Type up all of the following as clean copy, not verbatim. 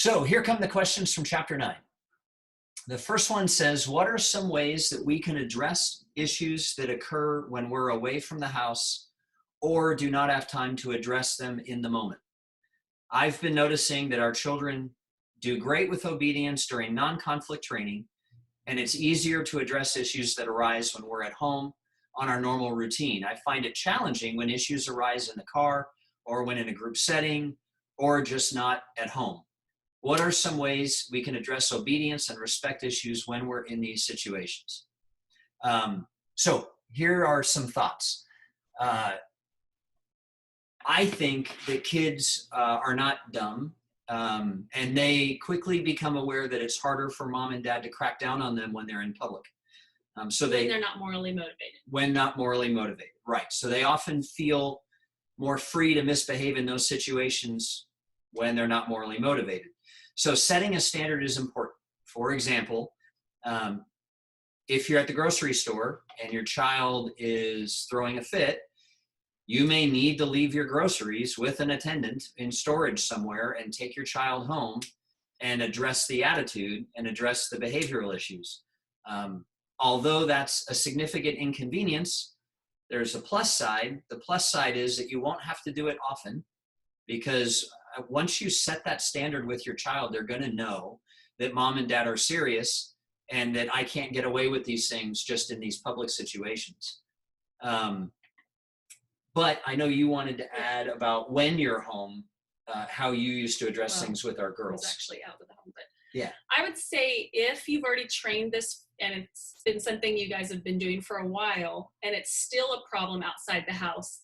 So here come the questions from chapter 9. The first one says, what are some ways that we can address issues that occur when we're away from the house or do not have time to address them in the moment? I've been noticing that our children do great with obedience during non-conflict training, and it's easier to address issues that arise when we're at home on our normal routine. I find it challenging when issues arise in the car or when in a group setting or just not at home. What are some ways we can address obedience and respect issues when we're in these situations? So here are some thoughts. I think that kids are not dumb, and they quickly become aware that it's harder for mom and dad to crack down on them when they're in public. When they're not morally motivated. When not morally motivated, right. So they often feel more free to misbehave in those situations when they're not morally motivated. So setting a standard is important. For example, if you're at the grocery store and your child is throwing a fit, you may need to leave your groceries with an attendant in storage somewhere and take your child home and address the attitude and address the behavioral issues. Although that's a significant inconvenience, there's a plus side. The plus side is that you won't have to do it often, because once you set that standard with your child, they're going to know that mom and dad are serious and that I can't get away with these things just in these public situations. But I know you wanted to add about when you're home, how you used to address things with our girls. I was actually out of the home, but yeah, I would say if you've already trained this and it's been something you guys have been doing for a while and it's still a problem outside the house,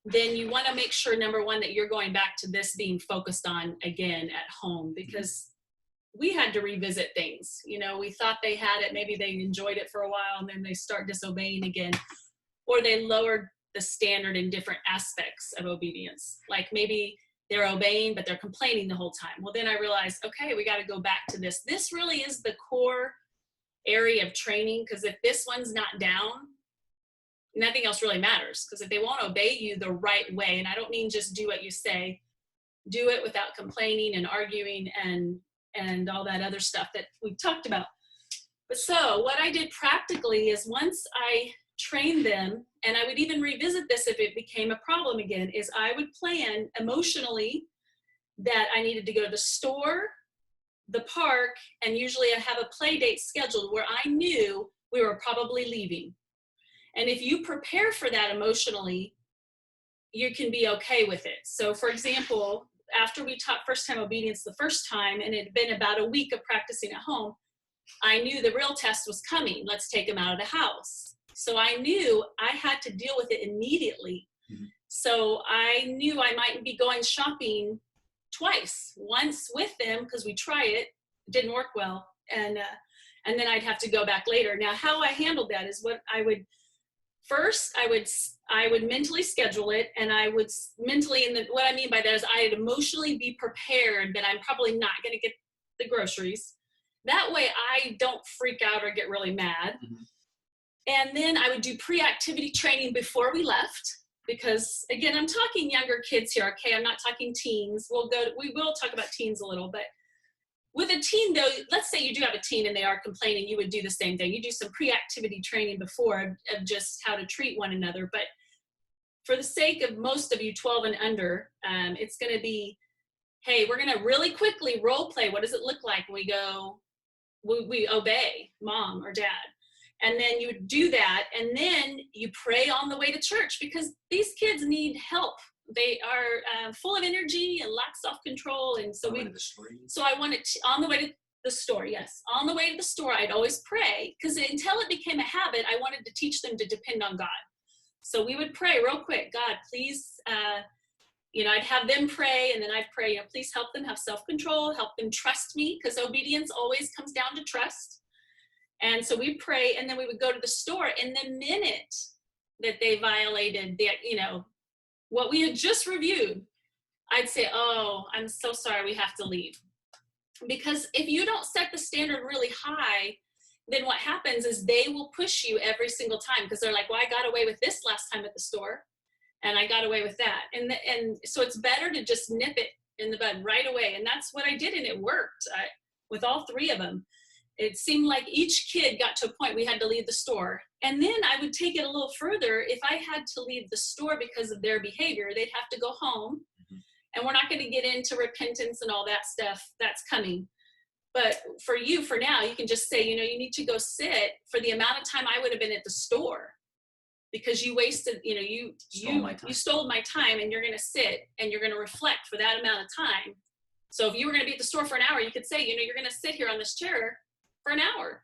then you want to make sure, number one, that you're going back to this being focused on again at home, because we had to revisit things. You know, we thought they had it, maybe they enjoyed it for a while and then they start disobeying again, or they lowered the standard in different aspects of obedience. Like maybe they're obeying, but they're complaining the whole time. Well, then I realized, okay, we got to go back to this. This really is the core area of training, because if this one's not down, nothing else really matters. Because if they won't obey you the right way, and I don't mean just do what you say, do it without complaining and arguing and all that other stuff that we talked about. But so what I did practically is, once I trained them, and I would even revisit this if it became a problem again, is I would plan emotionally that I needed to go to the store, the park, and usually I have a play date scheduled where I knew we were probably leaving. And if you prepare for that emotionally, you can be okay with it. So for example, after we taught first time obedience the first time, and it had been about a week of practicing at home, I knew the real test was coming. Let's take them out of the house. So I knew I had to deal with it immediately. Mm-hmm. So I knew I might be going shopping twice, once with them because we tried it, didn't work well, and then I'd have to go back later. Now, how I handled that is what I would first, I would mentally schedule it, and I would mentally, what I mean by that is I'd emotionally be prepared that I'm probably not going to get the groceries. That way I don't freak out or get really mad. Mm-hmm. And then I would do pre-activity training before we left, because again, I'm talking younger kids here, okay? I'm not talking teens. We will talk about teens a little, but with a teen though, let's say you do have a teen and they are complaining, you would do the same thing. You do some pre-activity training before of just how to treat one another. But for the sake of most of you 12 and under, it's gonna be, hey, we're gonna really quickly role play. What does it look like when we obey mom or dad? And then you do that, and then you pray on the way to church, because these kids need help. They are full of energy and lack self-control, and so I wanted to, on the way to the store, yes, on the way to the store, I'd always pray, because until it became a habit, I wanted to teach them to depend on God. So we would pray real quick, God, please, I'd have them pray, and then I'd pray, please help them have self-control, help them trust me, because obedience always comes down to trust. And so we'd pray, and then we would go to the store, and the minute that they violated what we had just reviewed, I'd say, oh, I'm so sorry, we have to leave. Because if you don't set the standard really high, then what happens is they will push you every single time, because they're like, well, I got away with this last time at the store, and I got away with that. And so it's better to just nip it in the bud right away. And that's what I did, and it worked with all 3 of them. It seemed like each kid got to a point we had to leave the store. And then I would take it a little further. If I had to leave the store because of their behavior, they'd have to go home. And we're not going to get into repentance and all that stuff. That's coming. But for you, for now, you can just say, you know, you need to go sit for the amount of time I would have been at the store, because you wasted, you know, you stole my time, and you're going to sit and you're going to reflect for that amount of time. So if you were going to be at the store for an hour, you could say, you know, you're going to sit here on this chair for an hour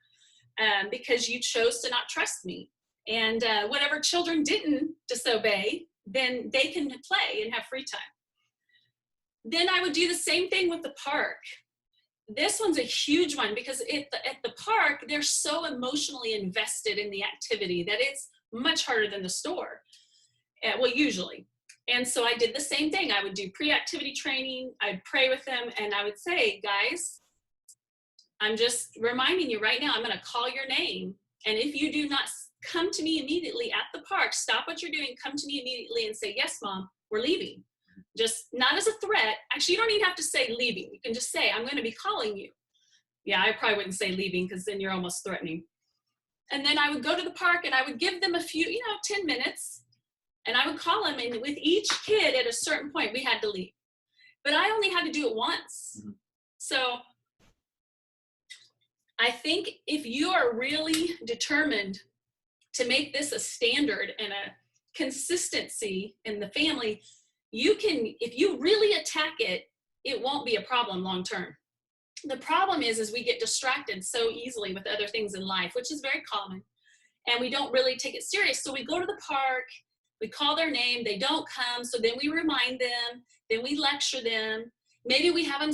because you chose to not trust me. And whatever children didn't disobey, then they can play and have free time. Then I would do the same thing with the park. This one's a huge one, because at the park, they're so emotionally invested in the activity that it's much harder than the store. Well, usually. And so I did the same thing. I would do pre-activity training. I'd pray with them, and I would say, guys, I'm just reminding you right now, I'm going to call your name. And if you do not come to me immediately at the park, stop what you're doing, come to me immediately and say, yes, Mom, we're leaving. Just not as a threat. Actually, you don't even have to say leaving. You can just say, I'm going to be calling you. Yeah, I probably wouldn't say leaving, because then you're almost threatening. And then I would go to the park and I would give them a few, 10 minutes, and I would call them. And with each kid at a certain point, we had to leave. But I only had to do it once. Mm-hmm. So I think if you are really determined to make this a standard and a consistency in the family, you can, if you really attack it, it won't be a problem long term. The problem is we get distracted so easily with other things in life, which is very common, and we don't really take it serious. So we go to the park, we call their name, they don't come, so then we remind them, then we lecture them. Maybe we have them,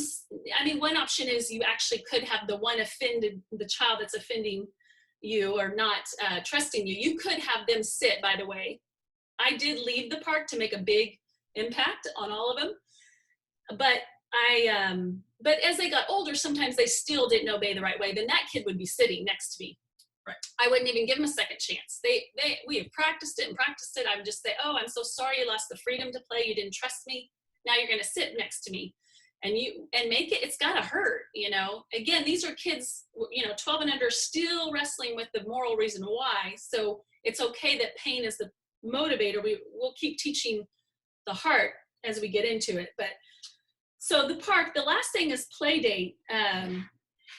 one option is you actually could have the child that's offending you or not trusting you. You could have them sit, by the way. I did leave the park to make a big impact on all of them, but but as they got older, sometimes they still didn't obey the right way. Then that kid would be sitting next to me. Right. I wouldn't even give them a second chance. We have practiced it. I would just say, oh, I'm so sorry you lost the freedom to play. You didn't trust me. Now you're going to sit next to me, and make it. It's got to hurt. Again, these are kids, 12 and under, still wrestling with the moral reason why. So it's okay that pain is the motivator. We'll keep teaching the heart as we get into it. But so the park, the last thing is play date.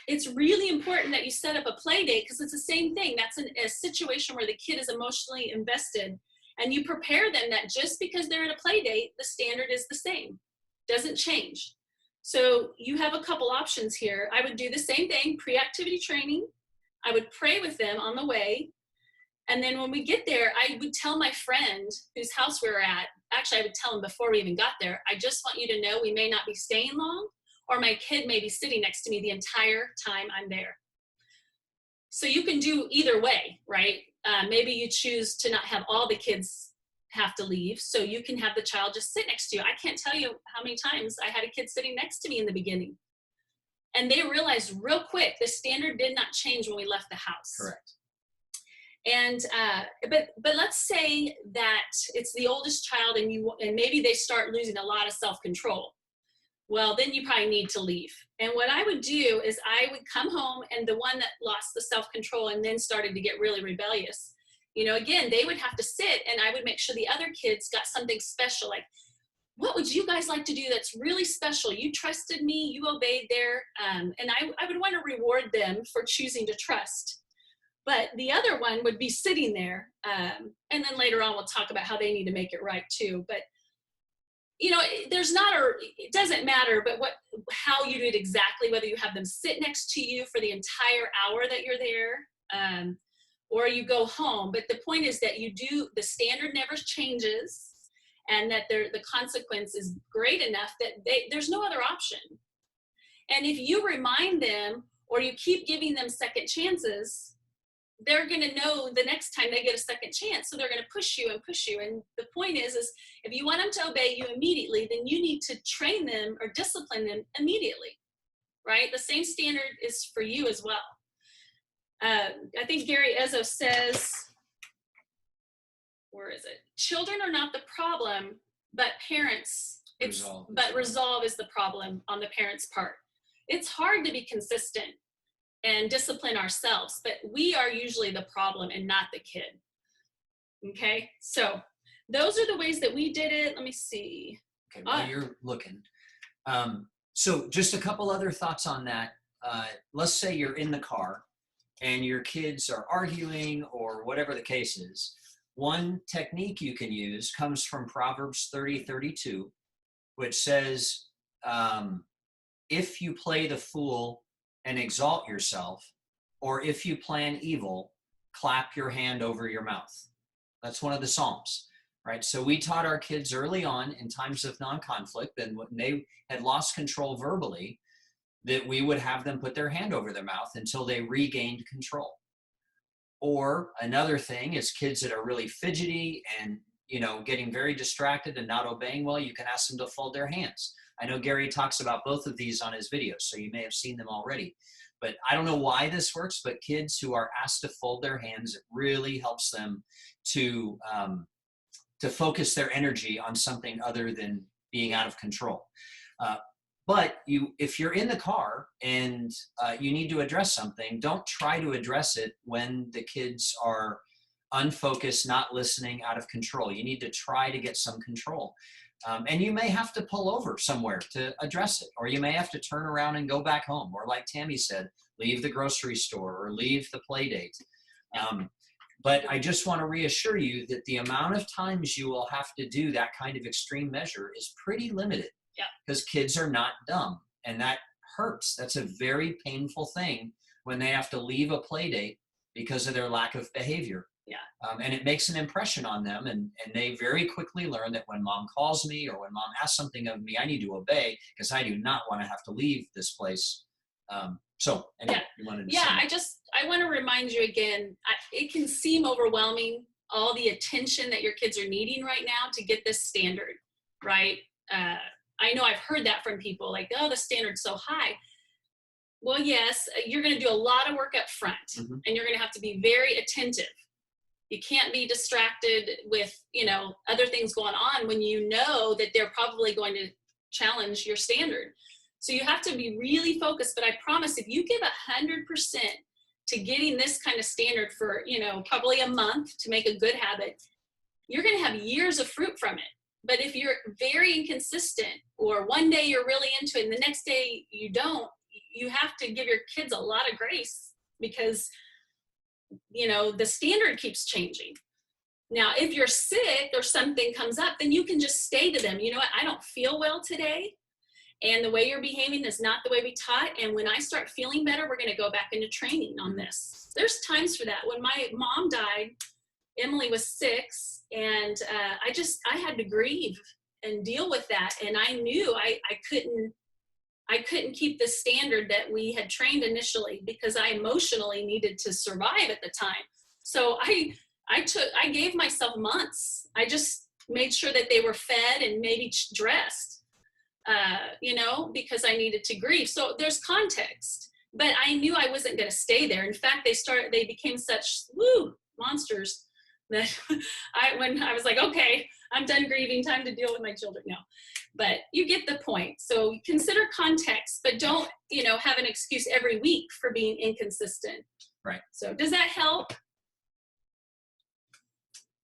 It's really important that you set up a play date, because it's the same thing. That's a situation where the kid is emotionally invested, and you prepare them that just because they're at a play date, the standard is the same, doesn't change. So you have a couple options here. I would do the same thing, pre-activity training. I would pray with them on the way. And then when we get there, I would tell my friend whose house we were at, actually I would tell him before we even got there, I just want you to know we may not be staying long, or my kid may be sitting next to me the entire time I'm there. So you can do either way, right? Maybe you choose to not have all the kids have to leave, so you can have the child just sit next to you. I can't tell you how many times I had a kid sitting next to me in the beginning. And they realized real quick, the standard did not change when we left the house. Correct. And but let's say that it's the oldest child, and maybe they start losing a lot of self-control. Well, then you probably need to leave. And what I would do is I would come home, and the one that lost the self-control and then started to get really rebellious, again, they would have to sit, and I would make sure the other kids got something special. Like, what would you guys like to do that's really special? You trusted me, you obeyed there. And I would want to reward them for choosing to trust. But the other one would be sitting there. And then later on, we'll talk about how they need to make it right too. But, it doesn't matter, but how you do it exactly, whether you have them sit next to you for the entire hour that you're there, or you go home. But the point is that the standard never changes, and that the consequence is great enough that there's no other option. And if you remind them, or you keep giving them second chances, they're going to know the next time they get a second chance. So they're going to push you and push you. And the point is if you want them to obey you immediately, then you need to train them or discipline them immediately, right? The same standard is for you as well. I think Gary Ezzo says, where is it? Children are not the problem, but parents Resolve. But resolve is the problem on the parents' part. It's hard to be consistent and discipline ourselves, but we are usually the problem and not the kid. Okay, so those are the ways that we did it. Let me see. Okay, while you're looking. So just a couple other thoughts on that. Let's say you're in the car and your kids are arguing or whatever the case is. One technique you can use comes from Proverbs 30:32, which says, if you play the fool and exalt yourself, or if you plan evil, clap your hand over your mouth. That's one of the Psalms, right? So we taught our kids early on in times of non-conflict, and when they had lost control verbally, that we would have them put their hand over their mouth until they regained control. Or another thing is kids that are really fidgety and getting very distracted and not obeying well, you can ask them to fold their hands. I know Gary talks about both of these on his videos, so you may have seen them already. But I don't know why this works, but kids who are asked to fold their hands, it really helps them to focus their energy on something other than being out of control. But if you're in the car and you need to address something, don't try to address it when the kids are unfocused, not listening, out of control. You need to try to get some control. And you may have to pull over somewhere to address it, or you may have to turn around and go back home, or like Tammy said, leave the grocery store or leave the play date. But I just want to reassure you that the amount of times you will have to do that kind of extreme measure is pretty limited. Yeah. Because kids are not dumb, and that hurts. That's a very painful thing when they have to leave a play date because of their lack of behavior. Yeah. And it makes an impression on them, and they very quickly learn that when mom calls me or when mom asks something of me, I need to obey because I do not want to have to leave this place. So anyway, you wanted to I want to remind you again, it can seem overwhelming, all the attention that your kids are needing right now to get this standard, right? I know I've heard that from people like, oh, the standard's so high. Well, yes, you're going to do a lot of work up front, and you're going to have to be very attentive. You can't be distracted with, other things going on when you know that they're probably going to challenge your standard. So you have to be really focused, but I promise if you give 100% to getting this kind of standard for, probably a month to make a good habit, you're going to have years of fruit from it. But if you're very inconsistent, or one day you're really into it and the next day you don't, you have to give your kids a lot of grace because, the standard keeps changing. Now, if you're sick or something comes up, then you can just say to them, you know what, I don't feel well today. And the way you're behaving is not the way we taught. And when I start feeling better, we're going to go back into training on this. There's times for that. When my mom died, Emily was 6, and I had to grieve and deal with that. And I knew I couldn't keep the standard that we had trained initially because I emotionally needed to survive at the time. So I gave myself months. I just made sure that they were fed and maybe dressed, because I needed to grieve. So there's context, but I knew I wasn't going to stay there. In fact, they became such monsters that when I was like, okay, I'm done grieving, time to deal with my children now. But you get the point. So consider context, but don't, have an excuse every week for being inconsistent. Right. So does that help?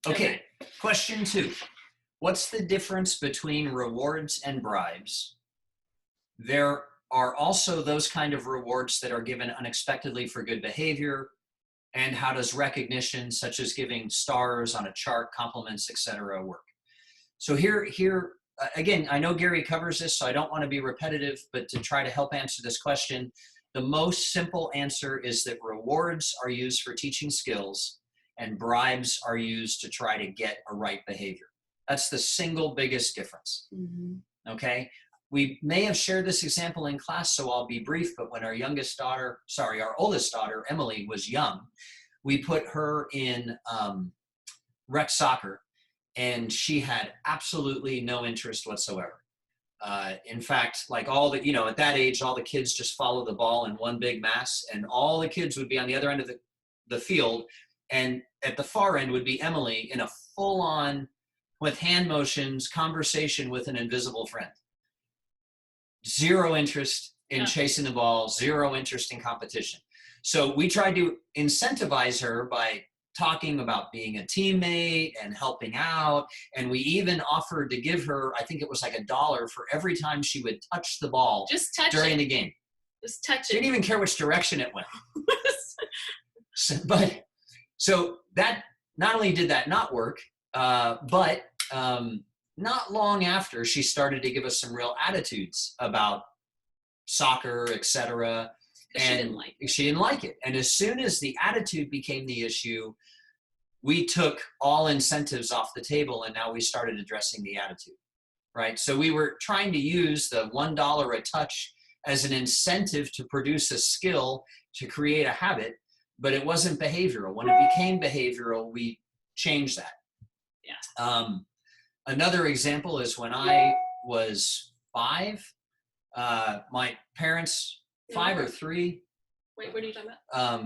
Okay. Question 2. What's the difference between rewards and bribes? There are also those kind of rewards that are given unexpectedly for good behavior. And how does recognition, such as giving stars on a chart, compliments, etc., work? So here, again, I know Gary covers this, so I don't want to be repetitive, but to try to help answer this question, the most simple answer is that rewards are used for teaching skills and bribes are used to try to get a right behavior. That's the single biggest difference. Okay? We may have shared this example in class, so I'll be brief, but when our oldest daughter, Emily, was young, we put her in rec soccer, and she had absolutely no interest whatsoever. In fact, like at that age, all the kids just follow the ball in one big mass, and all the kids would be on the other end of the field, and at the far end would be Emily in a full-on with hand motions, conversation with an invisible friend. Zero interest in chasing the ball, zero interest in competition. So we tried to incentivize her by talking about being a teammate and helping out. And we even offered to give her, I think it was like $1 for every time she would touch the ball Just touch during it. the game. Just touch Didn't it. even care which direction it went. So that not only did that not work, but not long after, she started to give us some real attitudes about soccer, etc. She didn't like it. She didn't like it. And as soon as the attitude became the issue, we took all incentives off the table, and now we started addressing the attitude, right? So we were trying to use the $1 a touch as an incentive to produce a skill, to create a habit, but it wasn't behavioral. When it became behavioral, we changed that. Yeah. Another example is when I was 5, my parents, 5 or 3. Wait, what are you talking about?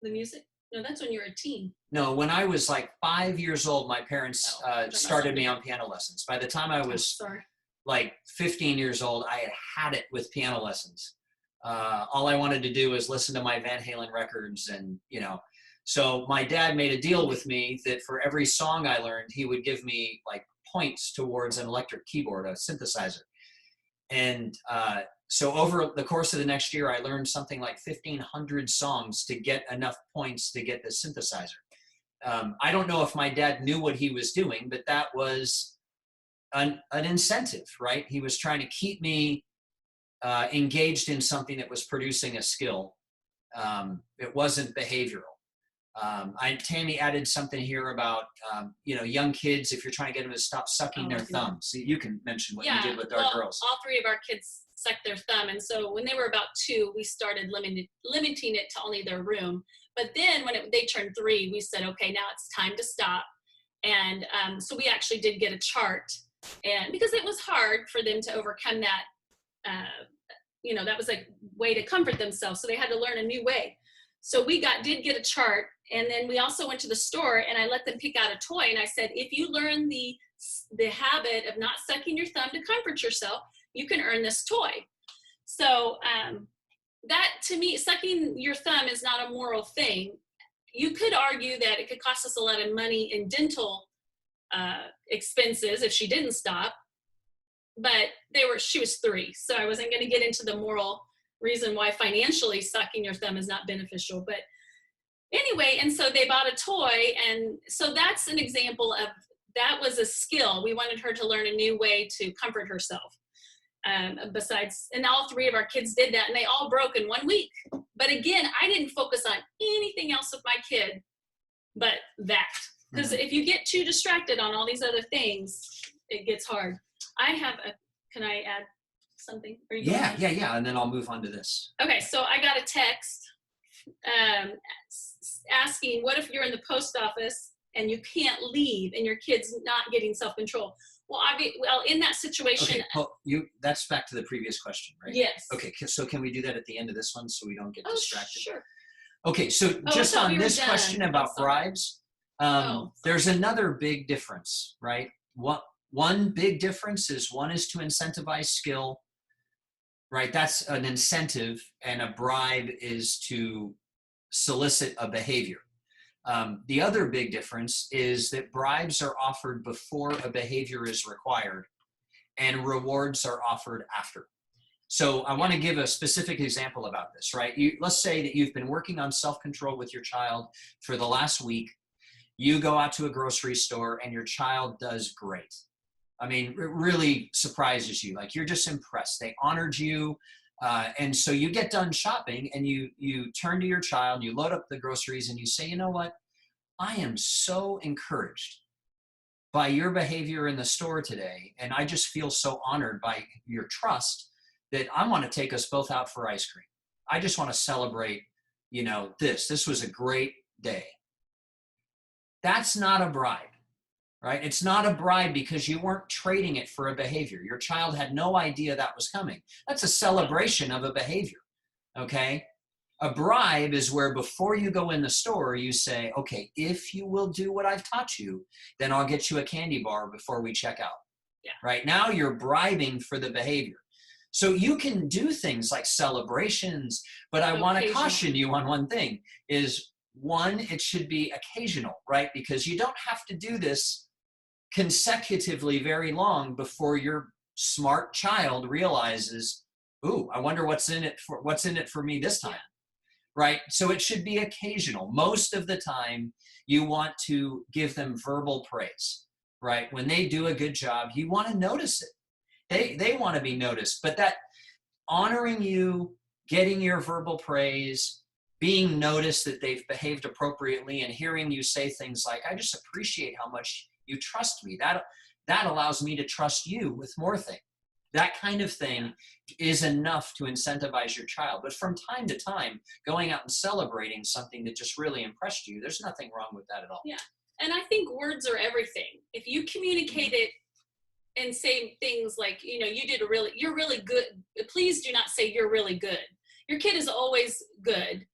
The music? No, that's when you were a teen. No, when I was like 5 years old, my parents started me on piano lessons. By the time I was like 15 years old, I had it with piano lessons. All I wanted to do was listen to my Van Halen records, and so my dad made a deal with me that for every song I learned, he would give me like points towards an electric keyboard, a synthesizer. And so over the course of the next year, I learned something like 1,500 songs to get enough points to get the synthesizer. I don't know if my dad knew what he was doing, but that was an incentive, right? He was trying to keep me engaged in something that was producing a skill. It wasn't behavioral. Tammy added something here about, young kids, if you're trying to get them to stop sucking their thumbs. You can mention what you did with our girls. All 3 of our kids sucked their thumb. And so when they were about 2, we started limiting it to only their room. But then when they turned 3, we said, okay, now it's time to stop. And so we actually did get a chart, and because it was hard for them to overcome that, that was like way to comfort themselves. So they had to learn a new way. So we did get a chart, and then we also went to the store, and I let them pick out a toy, and I said, if you learn the habit of not sucking your thumb to comfort yourself, you can earn this toy. So that, to me, sucking your thumb is not a moral thing. You could argue that it could cost us a lot of money in dental expenses if she didn't stop, but she was 3, so I wasn't going to get into the moral reason why financially sucking your thumb is not beneficial. But anyway, and so they bought a toy, and so that's an example of, that was a skill. We wanted her to learn a new way to comfort herself. And all 3 of our kids did that, and they all broke in 1 week. But again, I didn't focus on anything else with my kid but that. Because if you get too distracted on all these other things, it gets hard. Can I add something? Yeah. And then I'll move on to this. Okay, so I got a text asking, what if you're in the post office and you can't leave and your kid's not getting self-control? Well, in that situation. Okay, that's back to the previous question, right? Yes. Okay, so can we do that at the end of this one so we don't get distracted? Sure. Okay, so just on this question about bribes, there's another big difference, right? One big difference is one is to incentivize skill, right? That's an incentive, and a bribe is to solicit a behavior. The other big difference is that bribes are offered before a behavior is required, and rewards are offered after. So I want to give a specific example about this, right? Let's say that you've been working on self-control with your child for the last week. You go out to a grocery store and your child does great. I mean, it really surprises you. Like, you're just impressed. They honored you. And so you get done shopping, and you turn to your child, you load up the groceries, and you say, you know what? I am so encouraged by your behavior in the store today, and I just feel so honored by your trust that I want to take us both out for ice cream. I just want to celebrate, this was a great day. That's not a bribe, right? It's not a bribe because you weren't trading it for a behavior. Your child had no idea that was coming. That's a celebration of a behavior, okay? A bribe is where before you go in the store, you say, okay, if you will do what I've taught you, then I'll get you a candy bar before we check out. Yeah. Right now you're bribing for the behavior. So you can do things like celebrations, but I want to Occasional. caution you on one thing is one, it should be occasional, right? Because you don't have to do this consecutively very long before your smart child realizes, ooh, I wonder what's in it for me this time. Right? So it should be occasional. Most of the time, you want to give them verbal praise, right? When they do a good job, you want to notice it. They want to be noticed. But that honoring you, getting your verbal praise, being noticed that they've behaved appropriately, and hearing you say things like, I just appreciate how much you trust me. That allows me to trust you with more things. That kind of thing is enough to incentivize your child. But from time to time, going out and celebrating something that just really impressed you, there's nothing wrong with that at all. Yeah. And I think words are everything. If you communicate it and say things like, you're really good. Please do not say you're really good. Your kid is always good.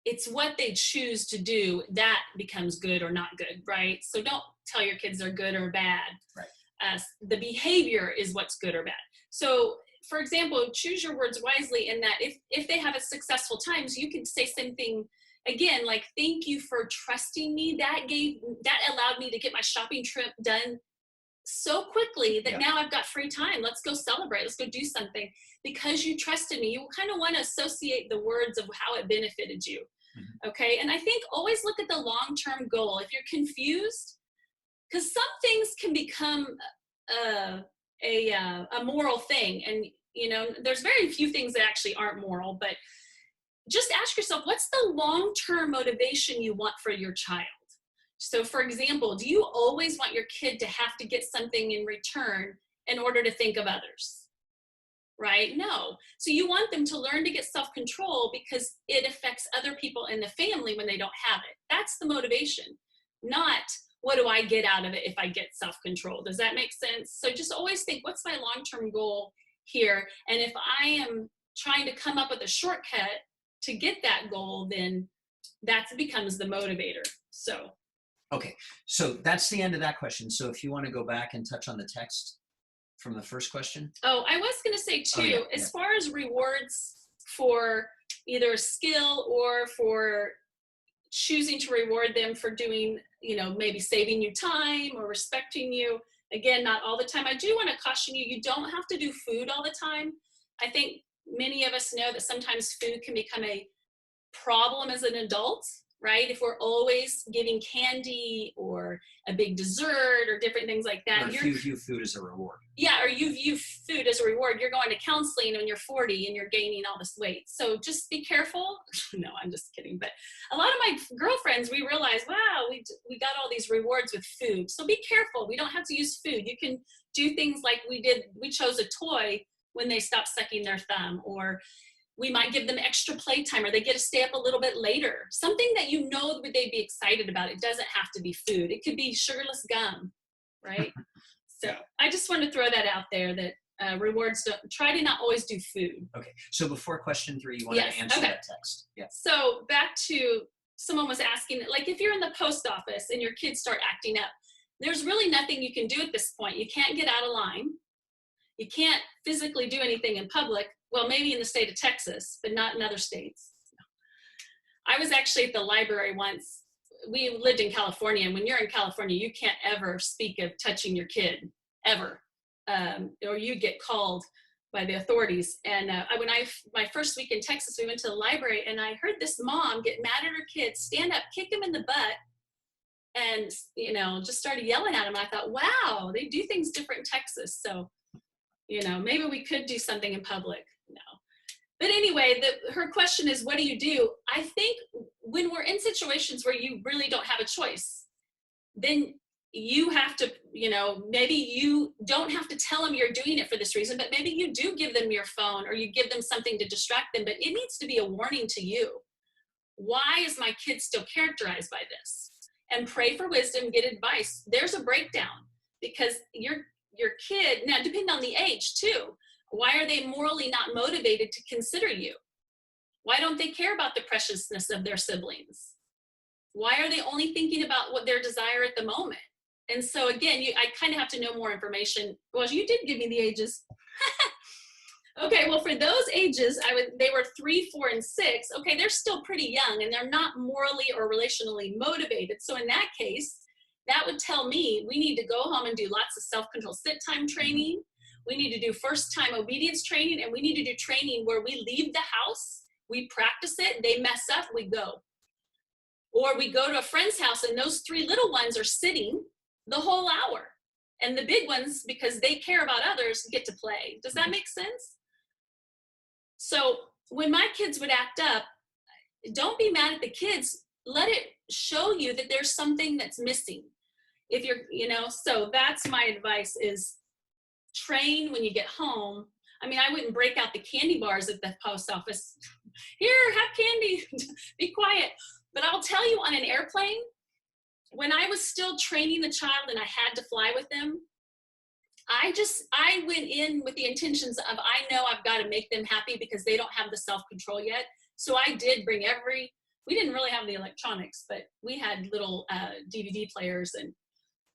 It's what they choose to do that becomes good or not good, right? So don't tell your kids they're good or bad. Right. The behavior is what's good or bad. So, for example, choose your words wisely in that if they have a successful times, you can say something again like, thank you for trusting me. That allowed me to get my shopping trip done so quickly that now I've got free time. Let's go celebrate. Let's go do something because you trusted me. You kind of want to associate the words of how it benefited you. Mm-hmm. Okay. And I think always look at the long-term goal. If you're confused, because some things can become a moral thing. And, there's very few things that actually aren't moral, but just ask yourself, what's the long-term motivation you want for your child? So for example, do you always want your kid to have to get something in return in order to think of others? Right? No. So you want them to learn to get self-control because it affects other people in the family when they don't have it. That's the motivation, not what do I get out of it if I get self-control? Does that make sense? So just always think, what's my long-term goal here? And if I am trying to come up with a shortcut to get that goal, then that becomes the motivator. So. Okay, so that's the end of that question. So if you want to go back and touch on the text from the first question. Oh, I was going to say too, as far as rewards for either a skill or for choosing to reward them for doing, maybe saving you time or respecting you. Again, not all the time. I do want to caution you, you don't have to do food all the time. I think many of us know that sometimes food can become a problem as an adult, right? If we're always giving candy or a big dessert or different things like that. Or if you view food as a reward. Yeah, or you view food as a reward. You're going to counseling when you're 40 and you're gaining all this weight. So just be careful. No, I'm just kidding. But a lot of my girlfriends, we realize, wow, we got all these rewards with food. So be careful. We don't have to use food. You can do things like we did. We chose a toy when they stopped sucking their thumb, or we might give them extra playtime, or they get to stay up a little bit later. Something that they'd be excited about. It doesn't have to be food. It could be sugarless gum, right? So I just want to throw that out there that rewards, try to not always do food. Okay, so before question 3, you wanted to answer that text. Yeah. So back to, someone was asking, like if you're in the post office and your kids start acting up, there's really nothing you can do at this point. You can't get out of line. You can't physically do anything in public. Well, maybe in the state of Texas, but not in other states. I was actually at the library once. We lived in California, and when you're in California, you can't ever speak of touching your kid, ever, or you get called by the authorities. And my first week in Texas, we went to the library, and I heard this mom get mad at her kid, stand up, kick him in the butt, and just started yelling at him. I thought, wow, they do things different in Texas. So, maybe we could do something in public. No. But anyway, her question is, what do you do? I think when we're in situations where you really don't have a choice, then you have to, maybe you don't have to tell them you're doing it for this reason, but maybe you do give them your phone or you give them something to distract them, but it needs to be a warning to you. Why is my kid still characterized by this? And pray for wisdom, get advice. There's a breakdown because your kid, now depending on the age too, why are they morally not motivated to consider you? Why don't they care about the preciousness of their siblings? Why are they only thinking about what their desire at the moment? And so again, I kind of have to know more information. Well, you did give me the ages. Okay, well, for those ages, they were 3, 4, and 6. Okay, they're still pretty young and they're not morally or relationally motivated. So in that case, that would tell me we need to go home and do lots of self-control sit time training. We need to do first time obedience training, and we need to do training where we leave the house, we practice it, they mess up, we go. Or we go to a friend's house and those 3 little ones are sitting the whole hour. And the big ones, because they care about others, get to play. Does that make sense? So when my kids would act up, don't be mad at the kids. Let it show you that there's something that's missing. If you're, so that's my advice is train when you get home. I mean, I wouldn't break out the candy bars at the post office. Here, have candy, be quiet. But I'll tell you, on an airplane, when I was still training the child and I had to fly with them, I went in with the intentions of, I know I've got to make them happy because they don't have the self-control yet. So I did bring we didn't really have the electronics, but we had little DVD players, and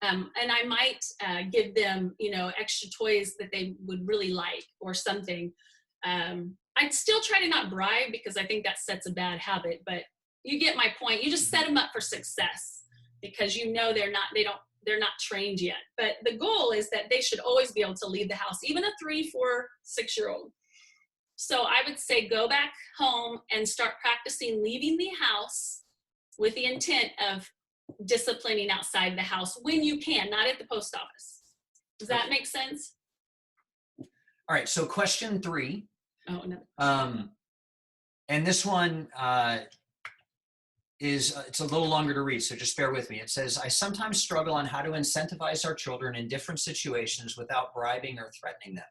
I might give them, extra toys that they would really like or something. I'd still try to not bribe because I think that sets a bad habit, but you get my point. You just set them up for success because they're not trained yet. But the goal is that they should always be able to leave the house, even a 3, 4, 6-year-old. So I would say go back home and start practicing leaving the house with the intent of disciplining outside the house when you can, not at the post office. Does that make sense? All right, so question 3. Oh, no. And this one it's a little longer to read, so just bear with me. It says, I sometimes struggle on how to incentivize our children in different situations without bribing or threatening them.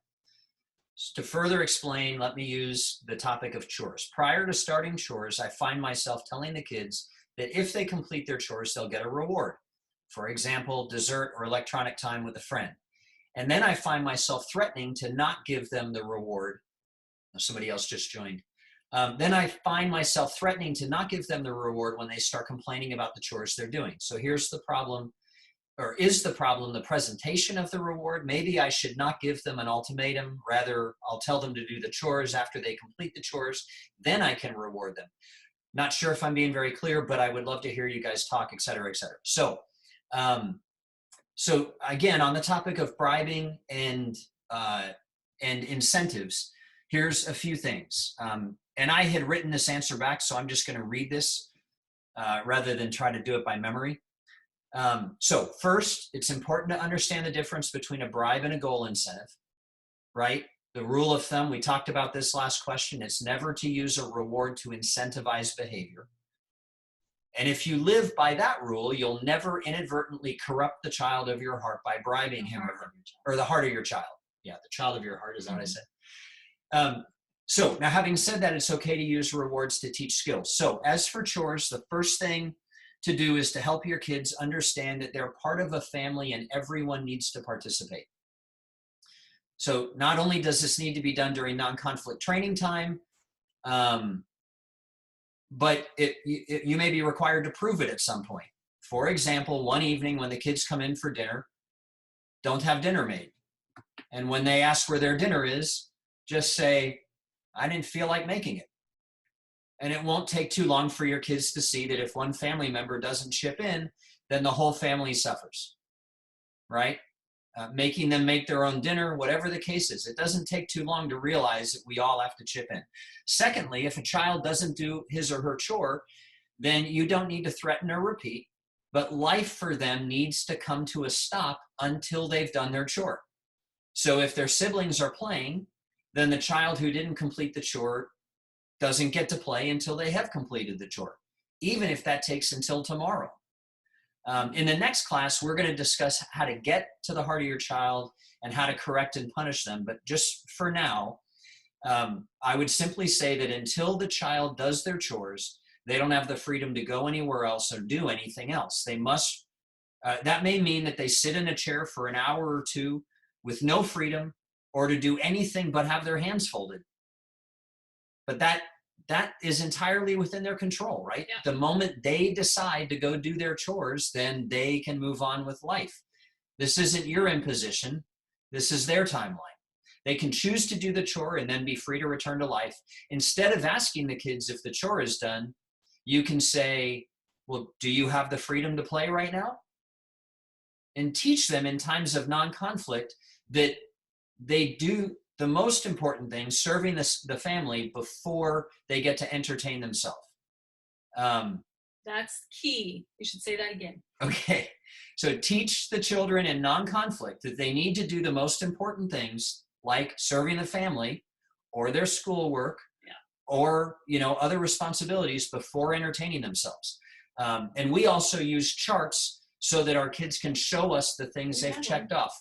To further explain, let me use the topic of chores. Prior to starting chores, I find myself telling the kids that if they complete their chores, they'll get a reward. For example, dessert or electronic time with a friend. And then I find myself threatening to not give them the reward. Somebody else just joined. Then I find myself threatening to not give them the reward when they start complaining about the chores they're doing. So here's the problem, or is the problem the presentation of the reward? Maybe I should not give them an ultimatum. Rather, I'll tell them to do the chores after they complete the chores. Then I can reward them. Not sure if I'm being very clear, but I would love to hear you guys talk, et cetera, et cetera. So again, on the topic of bribing and incentives, here's a few things. And I had written this answer back, so I'm just going to read this rather than try to do it by memory. So first, it's important to understand the difference between a bribe and a goal incentive, right? The rule of thumb, we talked about this last question, it's never to use a reward to incentivize behavior. And if you live by that rule, you'll never inadvertently corrupt the child of your heart by bribing him or her, or the heart of your child. Yeah, the child of your heart is what I said. So now, having said that, it's okay to use rewards to teach skills. So as for chores, the first thing to do is to help your kids understand that they're part of a family and everyone needs to participate. So not only does this need to be done during non-conflict training time, but you may be required to prove it at some point. For example, one evening when the kids come in for dinner, don't have dinner made. And when they ask where their dinner is, just say, I didn't feel like making it. And it won't take too long for your kids to see that if one family member doesn't chip in, then the whole family suffers, right? Making them make their own dinner, whatever the case is, it doesn't take too long to realize that we all have to chip in. Secondly, if a child doesn't do his or her chore, then you don't need to threaten or repeat, but life for them needs to come to a stop until they've done their chore. So if their siblings are playing, then the child who didn't complete the chore doesn't get to play until they have completed the chore, even if that takes until tomorrow. In the next class, we're going to discuss how to get to the heart of your child and how to correct and punish them. But just for now, I would simply say that until the child does their chores, they don't have the freedom to go anywhere else or do anything else. They must, that may mean that they sit in a chair for an hour or two with no freedom or to do anything but have their hands folded. But that is entirely within their control, right? Yeah. The moment they decide to go do their chores, then they can move on with life. This isn't your imposition. This is their timeline. They can choose to do the chore and then be free to return to life. Instead of asking the kids if the chore is done, you can say, well, do you have the freedom to play right now? And teach them in times of non-conflict that they do the most important thing, serving the family before they get to entertain themselves. That's key. You should say that again. Okay, so teach the children in non-conflict that they need to do the most important things, like serving the family or their schoolwork, or other responsibilities before entertaining themselves. And we also use charts so that our kids can show us the things they've checked off.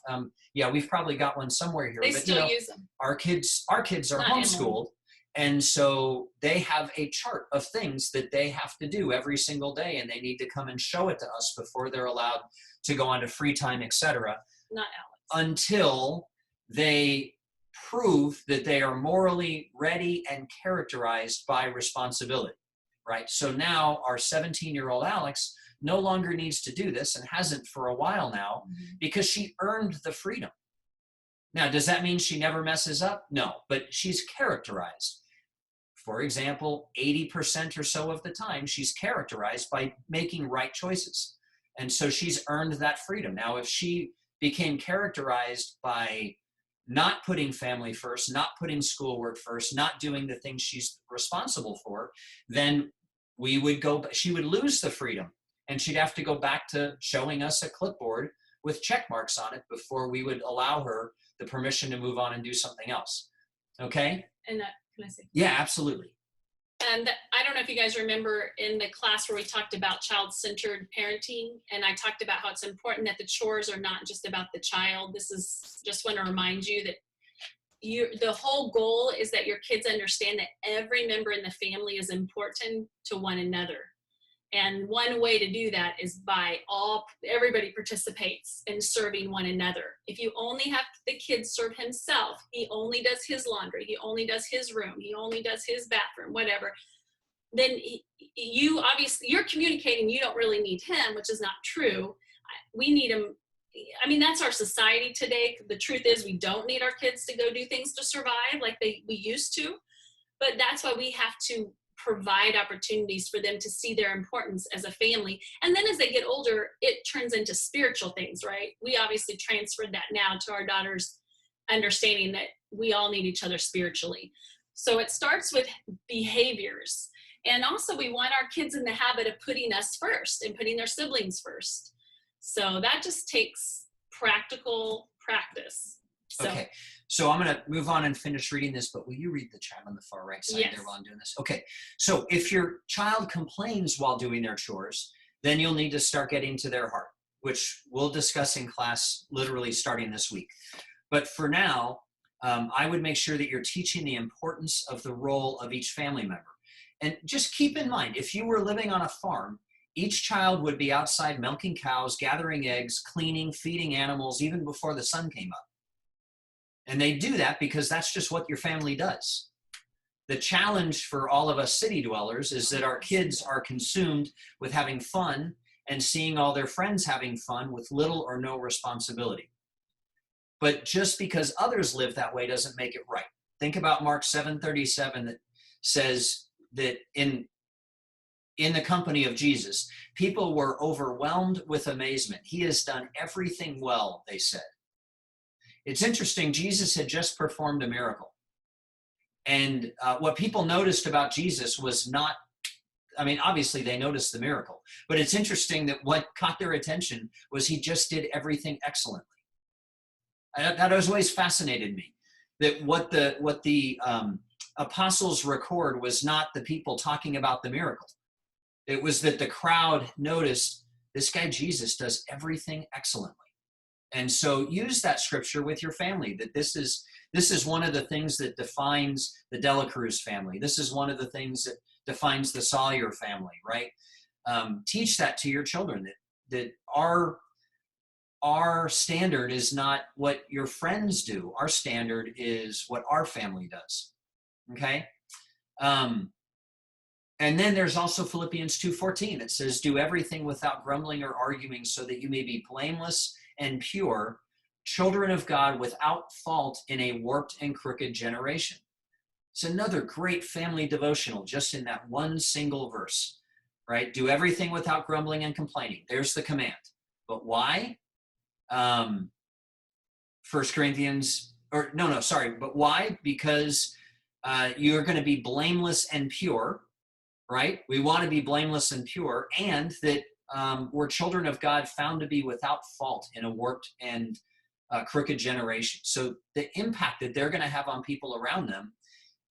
We've probably got one somewhere here. They but still use them. Our kids are Not homeschooled, and so they have a chart of things that they have to do every single day, and they need to come and show it to us before they're allowed to go on to free time, etc. Not Alex. Until they prove that they are morally ready and characterized by responsibility, right? So now our 17-year-old Alex no longer needs to do this, and hasn't for a while now, because she earned the freedom. Now, does that mean she never messes up? No, but she's characterized. For example, 80% or so of the time, she's characterized by making right choices. And so she's earned that freedom. Now, if she became characterized by not putting family first, not putting schoolwork first, not doing the things she's responsible for, then she would lose the freedom. And she'd have to go back to showing us a clipboard with check marks on it before we would allow her the permission to move on and do something else. Okay? And can I say? Yeah, absolutely. And I don't know if you guys remember in the class where we talked about child-centered parenting, and I talked about how it's important that the chores are not just about the child. This is just want to remind you that the whole goal is that your kids understand that every member in the family is important to one another. And one way to do that is by everybody participates in serving one another. If you only have the kid serve himself, he only does his laundry, he only does his room, he only does his bathroom, whatever, then you're communicating you don't really need him, which is not true. We need him. I mean, that's our society today. The truth is we don't need our kids to go do things to survive like we used to. But that's why we have to provide opportunities for them to see their importance as a family. And then as they get older, it turns into spiritual things, right? We obviously transferred that now to our daughters, understanding that we all need each other spiritually. So it starts with behaviors. And also we want our kids in the habit of putting us first and putting their siblings first. So that just takes practical practice. Okay, so I'm going to move on and finish reading this, but will you read the chat on the far right side there while I'm doing this? Okay, so if your child complains while doing their chores, then you'll need to start getting to their heart, which we'll discuss in class literally starting this week. But for now, I would make sure that you're teaching the importance of the role of each family member. And just keep in mind, if you were living on a farm, each child would be outside milking cows, gathering eggs, cleaning, feeding animals, even before the sun came up. And they do that because that's just what your family does. The challenge for all of us city dwellers is that our kids are consumed with having fun and seeing all their friends having fun with little or no responsibility. But just because others live that way doesn't make it right. Think about Mark 7:37 that says that in the company of Jesus, people were overwhelmed with amazement. He has done everything well, they said. It's interesting, Jesus had just performed a miracle. And what people noticed about Jesus was not, obviously they noticed the miracle, but it's interesting that what caught their attention was he just did everything excellently. That has always fascinated me, that what the apostles record was not the people talking about the miracle. It was that the crowd noticed this guy Jesus does everything excellently. And so use that scripture with your family, that this is one of the things that defines the Dela Cruz family. This is one of the things that defines the Sawyer family, right? Teach that to your children, that our standard is not what your friends do. Our standard is what our family does, okay? And then there's also Philippians 2:14. It says, do everything without grumbling or arguing so that you may be blameless and pure, children of God without fault in a warped and crooked generation. It's another great family devotional just in that one single verse, right? Do everything without grumbling and complaining. There's the command. But why? 1 Corinthians, but why? Because you're going to be blameless and pure, right? We want to be blameless and pure, and that we're children of God found to be without fault in a warped and crooked generation. So the impact that they're going to have on people around them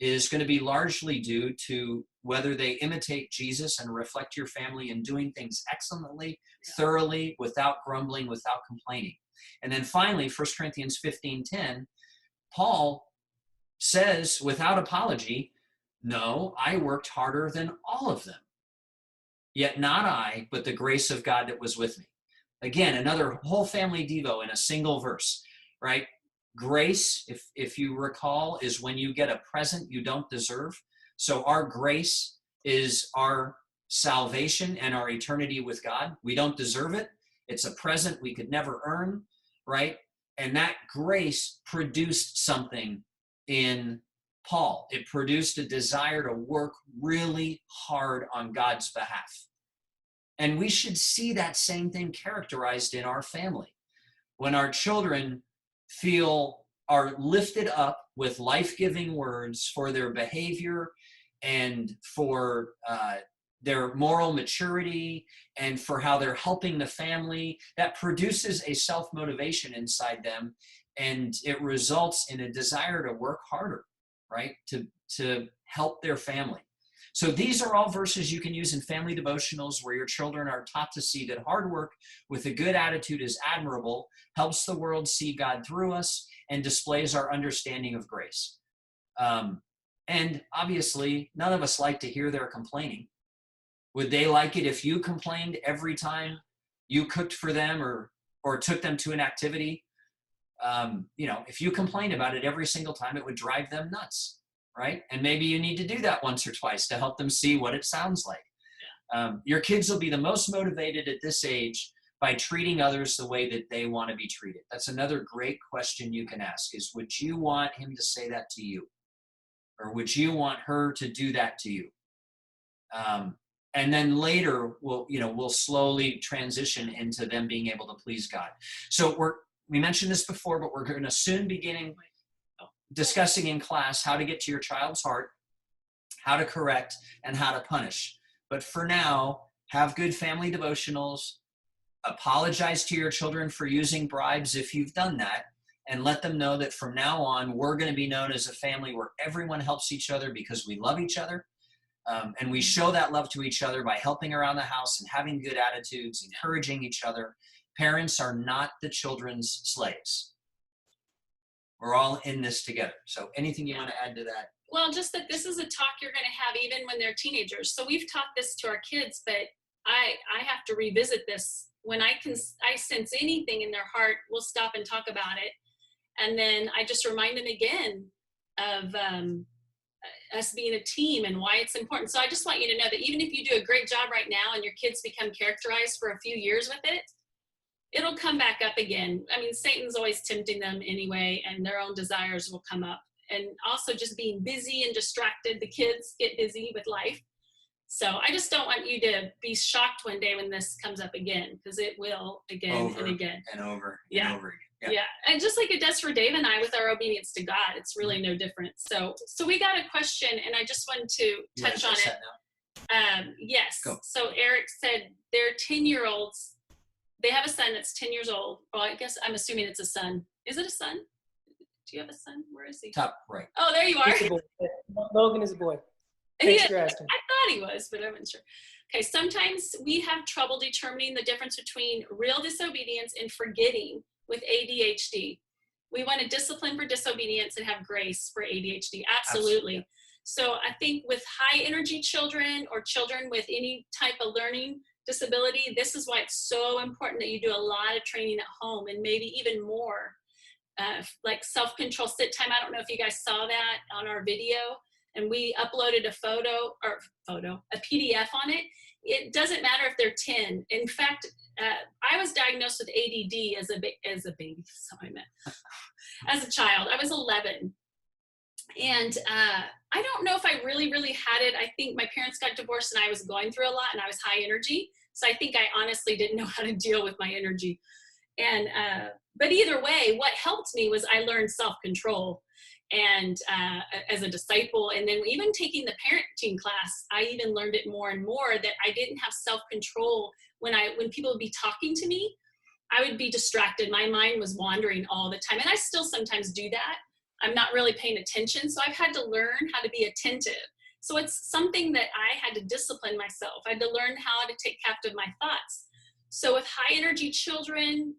is going to be largely due to whether they imitate Jesus and reflect your family in doing things excellently, thoroughly, without grumbling, without complaining. And then finally, 1 Corinthians 15:10, Paul says without apology, no, I worked harder than all of them. Yet not I, but the grace of God that was with me. Again, another whole family devo in a single verse, right? Grace, if you recall, is when you get a present you don't deserve. So our grace is our salvation and our eternity with God. We don't deserve it. It's a present we could never earn, right? And that grace produced something in Paul. It produced a desire to work really hard on God's behalf. And we should see that same thing characterized in our family. When our children are lifted up with life-giving words for their behavior and for their moral maturity and for how they're helping the family, that produces a self-motivation inside them, and it results in a desire to work harder, right? To help their family. So these are all verses you can use in family devotionals where your children are taught to see that hard work with a good attitude is admirable, helps the world see God through us, and displays our understanding of grace. And obviously, none of us like to hear their complaining. Would they like it if you complained every time you cooked for them or took them to an activity? If you complained about it every single time, it would drive them nuts. Right? And maybe you need to do that once or twice to help them see what it sounds like. Your kids will be the most motivated at this age by treating others the way that they want to be treated. That's another great question you can ask is, would you want him to say that to you? Or would you want her to do that to you? And then later, we'll slowly transition into them being able to please God. So we mentioned this before, but we're going to soon beginning discussing in class how to get to your child's heart, how to correct, and how to punish. But for now, have good family devotionals, apologize to your children for using bribes if you've done that, and let them know that from now on, we're going to be known as a family where everyone helps each other because we love each other. And we show that love to each other by helping around the house and having good attitudes, encouraging each other. Parents are not the children's slaves. We're all in this together. So anything you want to add to that? Well, just that this is a talk you're going to have even when they're teenagers. So we've taught this to our kids, but I have to revisit this. When I sense anything in their heart, we'll stop and talk about it. And then I just remind them again of us being a team and why it's important. So I just want you to know that even if you do a great job right now and your kids become characterized for a few years with it, it'll come back up again. I mean, Satan's always tempting them anyway, and their own desires will come up. And also just being busy and distracted, the kids get busy with life. So I just don't want you to be shocked one day when this comes up again, because it will again over and again. And over yeah. and over again. Yeah. And just like it does for Dave and I with our obedience to God, it's really no different. So we got a question, and I just wanted to touch on it. Yes. Go. So Eric said their 10-year-olds, they have a son that's 10 years old. Well, I guess I'm assuming it's a son. Is it a son? Do you have a son? Where is he? Top right. Oh, there you are. He's a boy. Logan is a boy. Thanks for asking. I thought he was, but I wasn't sure. Okay, sometimes we have trouble determining the difference between real disobedience and forgetting with ADHD. We want to discipline for disobedience and have grace for ADHD. Absolutely. So I think with high energy children or children with any type of learning disability, this is why it's so important that you do a lot of training at home, and maybe even more, like self-control sit time. I don't know if you guys saw that on our video. and we uploaded a a PDF on it, it doesn't matter if they're 10. In fact, I was diagnosed with ADD as a baby. Sorry, I meant as a child. I was 11. And I don't know if I really had it. I think my parents got divorced and I was going through a lot and I was high energy. So I think I honestly didn't know how to deal with my energy. And, but either way, what helped me was I learned self-control and as a disciple. And then even taking the parenting class, I even learned it more and more that I didn't have self-control when people would be talking to me. I would be distracted. My mind was wandering all the time. And I still sometimes do that. I'm not really paying attention. So I've had to learn how to be attentive. So it's something that I had to discipline myself. I had to learn how to take captive my thoughts. So with high energy children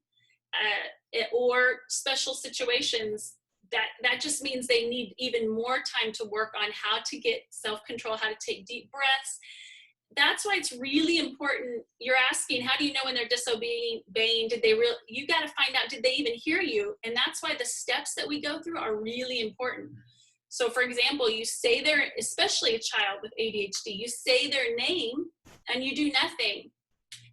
or special situations, that just means they need even more time to work on how to get self-control, how to take deep breaths. That's why it's really important. You're asking, how do you know when they're disobeying? You got to find out, did they even hear you? And that's why the steps that we go through are really important. So for example, you say especially a child with ADHD, you say their name and you do nothing.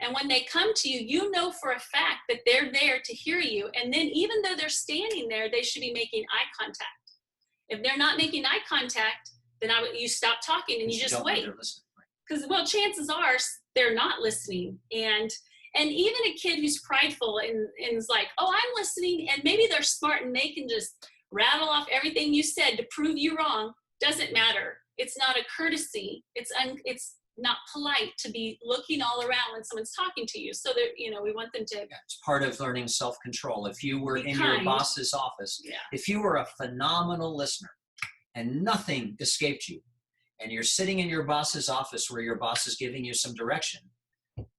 And when they come to you, you know for a fact that they're there to hear you. And then even though they're standing there, they should be making eye contact. If they're not making eye contact, then you stop talking and you just wait. Because, well, chances are they're not listening. And even a kid who's prideful and is like, oh, I'm listening, and maybe they're smart and they can just rattle off everything you said to prove you wrong, doesn't matter. It's not a courtesy. It's not polite to be looking all around when someone's talking to you. So that, we want them to. Yeah, it's part of learning self-control. If you were in your boss's office, if you were a phenomenal listener and nothing escaped you, and you're sitting in your boss's office where your boss is giving you some direction,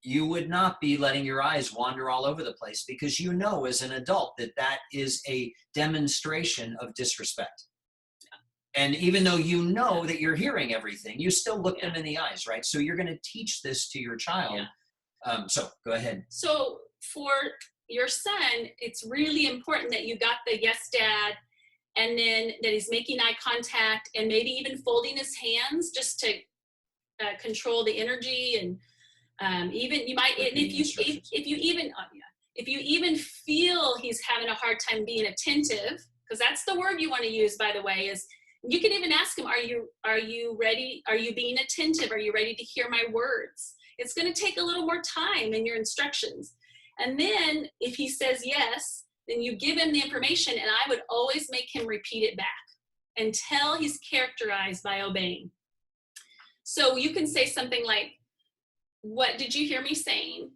you would not be letting your eyes wander all over the place, because you know as an adult that is a demonstration of disrespect. And even though you know that you're hearing everything, you still look them in the eyes, right? So you're going to teach this to your child. So go ahead. So for your son, it's really important that you got the yes, dad, and then that he's making eye contact and maybe even folding his hands just to control the energy. And even you might, and if you even feel he's having a hard time being attentive, because that's the word you want to use, by the way, is you can even ask him, are you ready? Are you being attentive? Are you ready to hear my words? It's going to take a little more time in your instructions. And then if he says yes, then you give him the information, and I would always make him repeat it back until he's characterized by obeying. So you can say something like, what did you hear me saying?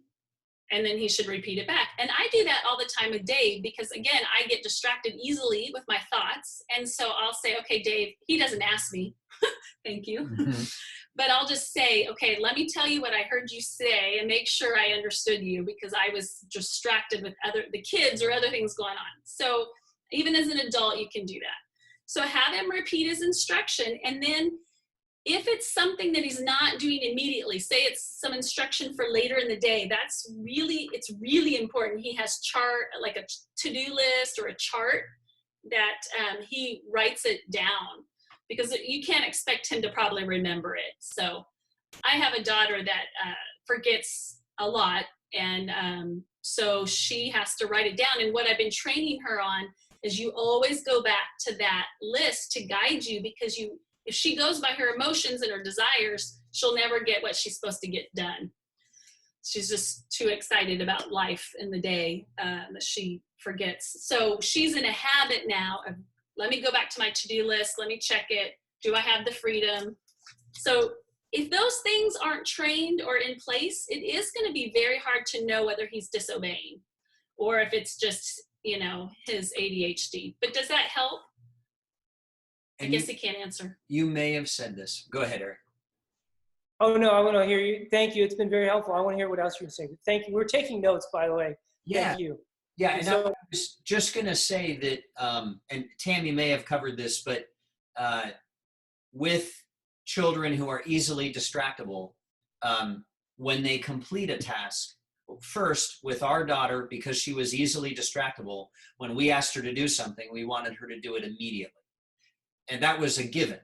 And then he should repeat it back. And I do that all the time with Dave, because again, I get distracted easily with my thoughts. And so I'll say, okay, Dave, he doesn't ask me, thank you. Mm-hmm. But I'll just say, okay, let me tell you what I heard you say and make sure I understood you, because I was distracted with the kids or other things going on. So even as an adult, you can do that. So have him repeat his instruction. And then if it's something that he's not doing immediately, say it's some instruction for later in the day, it's really important. He has like a to-do list or a chart that he writes it down, because you can't expect him to probably remember it. So I have a daughter that forgets a lot, and so she has to write it down. And what I've been training her on is you always go back to that list to guide you, because if she goes by her emotions and her desires, she'll never get what she's supposed to get done. She's just too excited about life in the day that she forgets. So she's in a habit now of, let me go back to my to-do list. Let me check it. Do I have the freedom? So if those things aren't trained or in place, it is going to be very hard to know whether he's disobeying or if it's just, his ADHD. But does that help? I guess he can't answer. You may have said this. Go ahead, Eric. Oh, no, I want to hear you. Thank you. It's been very helpful. I want to hear what else you're saying. Thank you. We're taking notes, by the way. Yeah. Thank you. Yeah, and so, I was just going to say that, and Tammy may have covered this, but with children who are easily distractible, when they complete a task, first, with our daughter, because she was easily distractible, when we asked her to do something, we wanted her to do it immediately. And that was a given.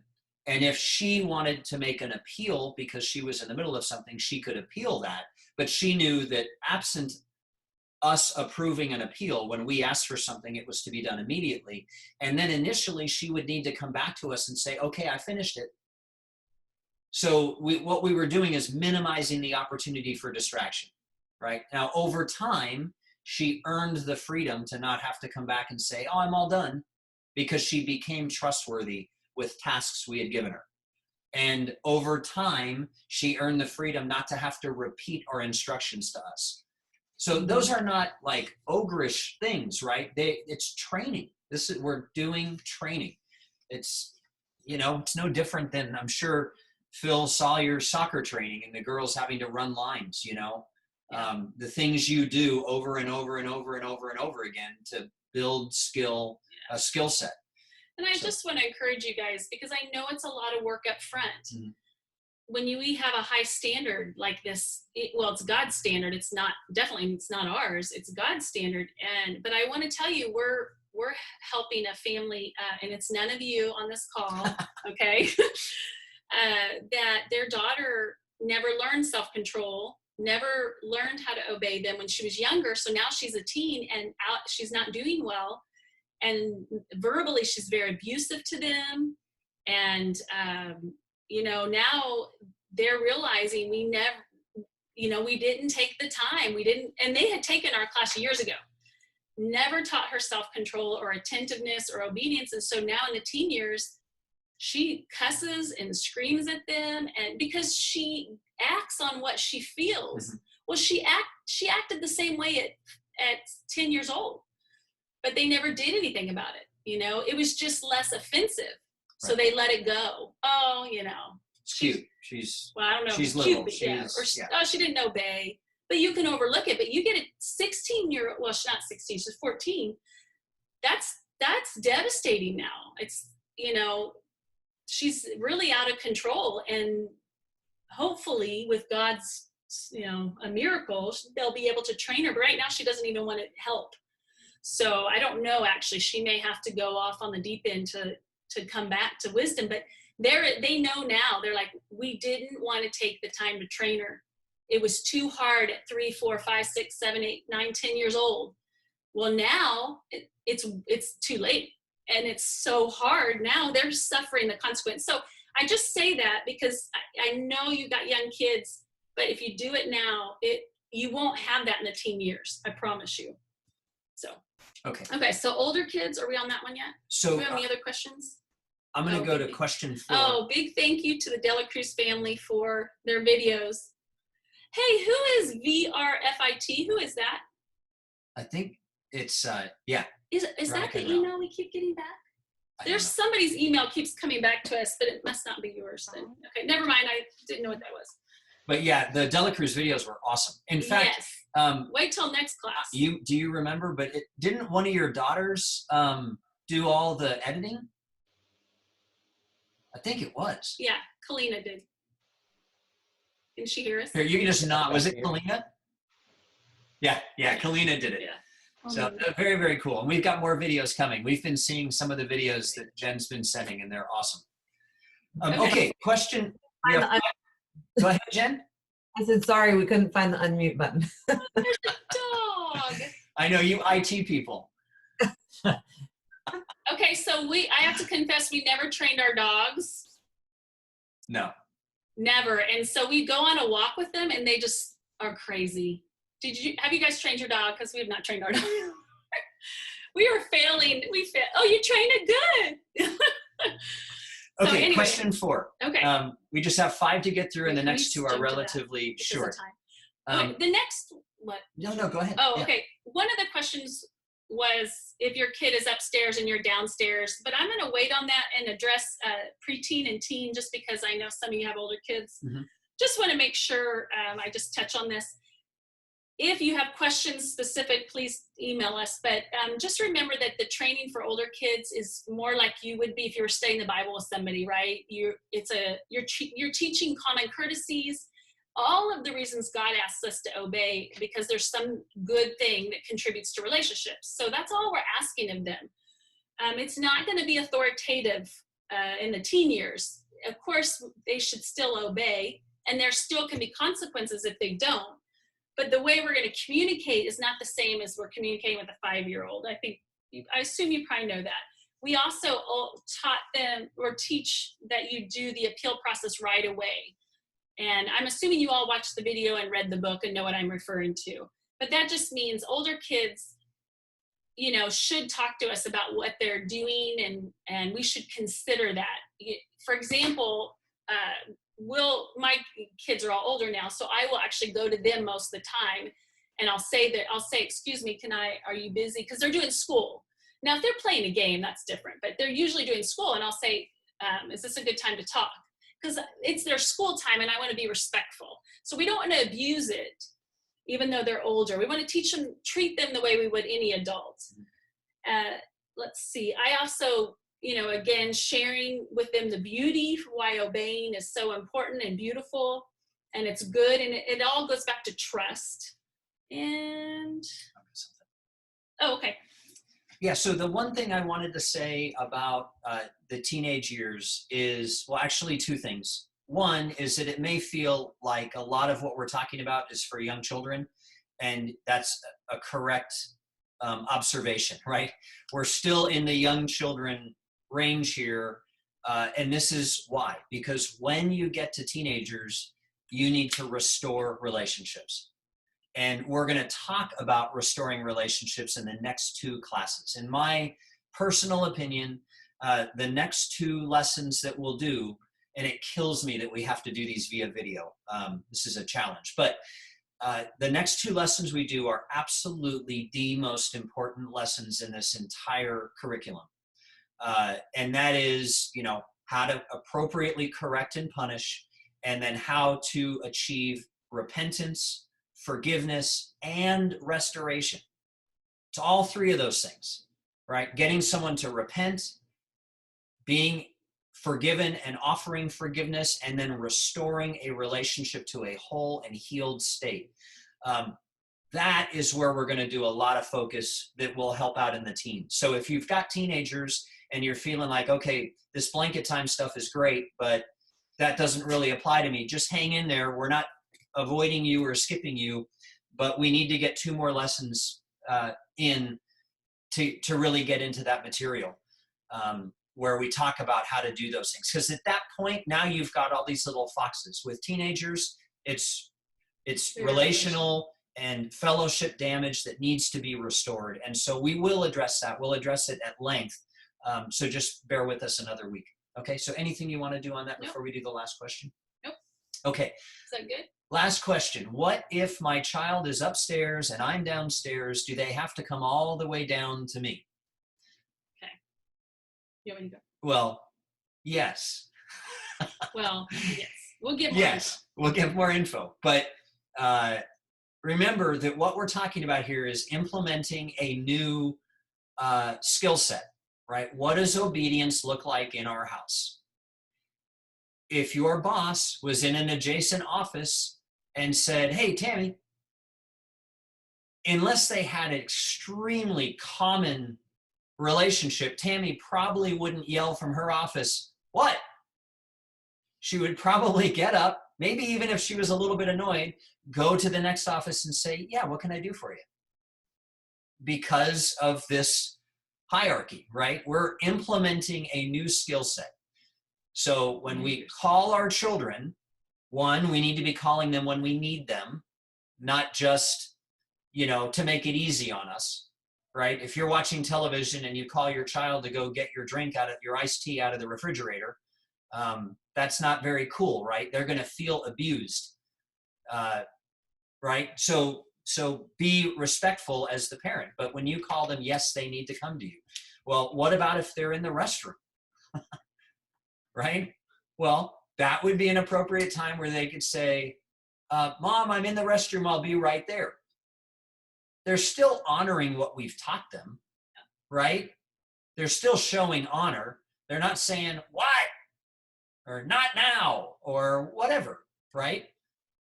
And if she wanted to make an appeal because she was in the middle of something, she could appeal that. But she knew that absent us approving an appeal, when we asked for something, it was to be done immediately. And then initially she would need to come back to us and say, okay, I finished it. So what we were doing is minimizing the opportunity for distraction, right? Now, over time, she earned the freedom to not have to come back and say, oh, I'm all done, because she became trustworthy with tasks we had given her. And over time, she earned the freedom not to have to repeat our instructions to us. So those are not like ogreish things, right? It's training. We're doing training. It's, it's no different than, I'm sure, Phil saw your soccer training and the girls having to run lines, the things you do over and over and over and over and over again to build a skill set. And I just want to encourage you guys, because I know it's a lot of work up front. Mm-hmm. When we have a high standard like this, it's God's standard. It's not ours. It's God's standard. But I want to tell you, we're helping a family, and it's none of you on this call, okay? That their daughter never learned self-control, never learned how to obey them when she was younger. So now she's a teen and she's not doing well. And verbally, she's very abusive to them. And, now they're realizing we didn't take the time. And they had taken our class years ago, never taught her self-control or attentiveness or obedience. And so now in the teen years, she cusses and screams at them, and because she acts on what she feels. Mm-hmm. Well, she acted the same way at 10 years old, but they never did anything about it. It was just less offensive. Right. So they let it go. Oh, it's cute. I don't know. She's little. Cute, Oh, she didn't obey. But you can overlook it. But you get a 16-year-old. Well, she's not 16. She's 14. That's devastating now. It's she's really out of control, and hopefully with God's, a miracle, they'll be able to train her. But right now she doesn't even want to help. So I don't know, actually, she may have to go off on the deep end to come back to wisdom, but they know now. They're like, we didn't want to take the time to train her. It was too hard at 3, 4, 5, 6, 7, 8, 9, 10 years old. Well, now it's too late. And it's so hard now. They're suffering the consequence. So I just say that because I know you got young kids, but if you do it now, you won't have that in the teen years. I promise you. So. Okay. So older kids, are we on that one yet? So do we have any other questions? I'm going to go to question 4. Oh, big thank you to the Dela Cruz family for their videos. Hey, who is VRFIT? Who is that? I think it's, yeah. Is that the email we keep getting back? There's somebody's email keeps coming back to us, but it must not be yours then. Okay, never mind. I didn't know what that was. But yeah, the Dela Cruz videos were awesome. In fact, wait till next class. Do you remember? But didn't one of your daughters do all the editing? I think it was. Yeah, Kalina did. Can she hear us? Here, you can just nod. Was it Kalina? Yeah, Kalina did it. Yeah. So very, very cool. And we've got more videos coming. We've been seeing some of the videos that Jen's been sending, and they're awesome. Okay, question. Go ahead, Jen. I said, sorry, we couldn't find the unmute button. There's a dog. I know you IT people. Okay, so I have to confess, we never trained our dogs. No. Never. And so we go on a walk with them, and they just are crazy. Have you guys trained your dog? Because we have not trained our dog. We are failing. Oh, you trained it good. Okay, anyway. Question 4. Okay. We just have 5 to get through, and the next 2 are relatively short. The next, what? No, go ahead. Oh, okay. One of the questions was if your kid is upstairs and you're downstairs, but I'm going to wait on that and address preteen and teen just because I know some of you have older kids. Mm-hmm. Just want to make sure I just touch on this. If you have questions specific, please email us. But just remember that the training for older kids is more like you would be if you were studying the Bible with somebody, right? You're teaching common courtesies, all of the reasons God asks us to obey, because there's some good thing that contributes to relationships. So that's all we're asking of them. It's not going to be authoritative in the teen years. of course, they should still obey, and there still can be consequences if they don't. But the way we're going to communicate is not the same as we're communicating with a 5-year-old. I assume you probably know that. We also taught them or teach that you do the appeal process right away. And I'm assuming you all watched the video and read the book and know what I'm referring to. But that just means older kids, you know, should talk to us about what they're doing, and we should consider that. For example, my kids are all older now, so I will actually go to them most of the time, and I'll say, excuse me, are you busy? Because they're doing school. Now, if they're playing a game, that's different, but they're usually doing school, and I'll say, is this a good time to talk? Because it's their school time, and I want to be respectful. So we don't want to abuse it, even though they're older. We want to treat them the way we would any adult. Let's see. I also, you know, again, sharing with them the beauty, why obeying is so important and beautiful, and it's good, and it all goes back to trust. And, oh, okay. Yeah, so the one thing I wanted to say about the teenage years is, well, actually two things. One is that it may feel like a lot of what we're talking about is for young children, and that's a correct observation, right? We're still in the young children range here, and this is why. Because when you get to teenagers, you need to restore relationships. And we're going to talk about restoring relationships in the next 2 classes. In my personal opinion, the next 2 lessons that we'll do, and it kills me that we have to do these via video. This is a challenge. But the next 2 lessons we do are absolutely the most important lessons in this entire curriculum. And that is, you know, how to appropriately correct and punish, and then how to achieve repentance, forgiveness, and restoration. It's all 3 of those things, right? Getting someone to repent, being forgiven and offering forgiveness, and then restoring a relationship to a whole and healed state. That is where we're going to do a lot of focus that will help out in the teens. So if you've got teenagers and you're feeling like, okay, this blanket time stuff is great, but that doesn't really apply to me, just hang in there. We're not avoiding you or skipping you, but we need to get 2 more lessons in to really get into that material where we talk about how to do those things. Because at that point, now you've got all these little foxes. With teenagers, it's relational and fellowship damage that needs to be restored. And so we will address that. We'll address it at length. So just bear with us another week. Okay, so anything you want to do on that before we do the last question? Nope. Okay. Is that good? Last question. What if my child is upstairs and I'm downstairs? Do they have to come all the way down to me? Okay. You want me to go? Well, yes. Well, yes. We'll get more Yes, we'll get more info. But remember that what we're talking about here is implementing a new skill set, right? What does obedience look like in our house? If your boss was in an adjacent office and said, hey, Tammy, unless they had an extremely common relationship, Tammy probably wouldn't yell from her office, what? She would probably get up, maybe even if she was a little bit annoyed, go to the next office and say, yeah, what can I do for you? Because of this hierarchy, right? We're implementing a new skill set. So when we call our children, one, we need to be calling them when we need them, not just, you know, to make it easy on us, right? If you're watching television and you call your child to go get your drink out of your iced tea out of the refrigerator, that's not very cool, right? They're going to feel abused, right? So be respectful as the parent, but when you call them, yes, they need to come to you. Well, what about if they're in the restroom? Right? Well, that would be an appropriate time where they could say, Mom, I'm in the restroom. I'll be right there. They're still honoring what we've taught them, right? They're still showing honor. They're not saying, what? Or not now, or whatever, right?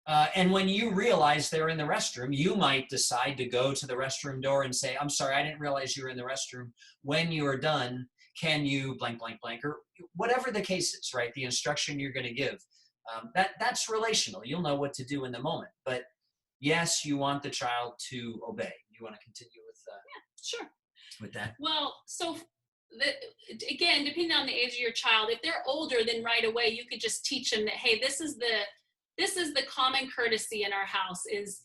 And when you realize they're in the restroom, you might decide to go to the restroom door and say, I'm sorry, I didn't realize you were in the restroom. When you are done, can you blank, blank, blank, or whatever the case is, right? The instruction you're going to give. That's relational. You'll know what to do in the moment. But yes, you want the child to obey. You want to continue Sure. with that? Well, so again, depending on the age of your child, if they're older, then right away you could just teach them that, hey, this is the common courtesy in our house is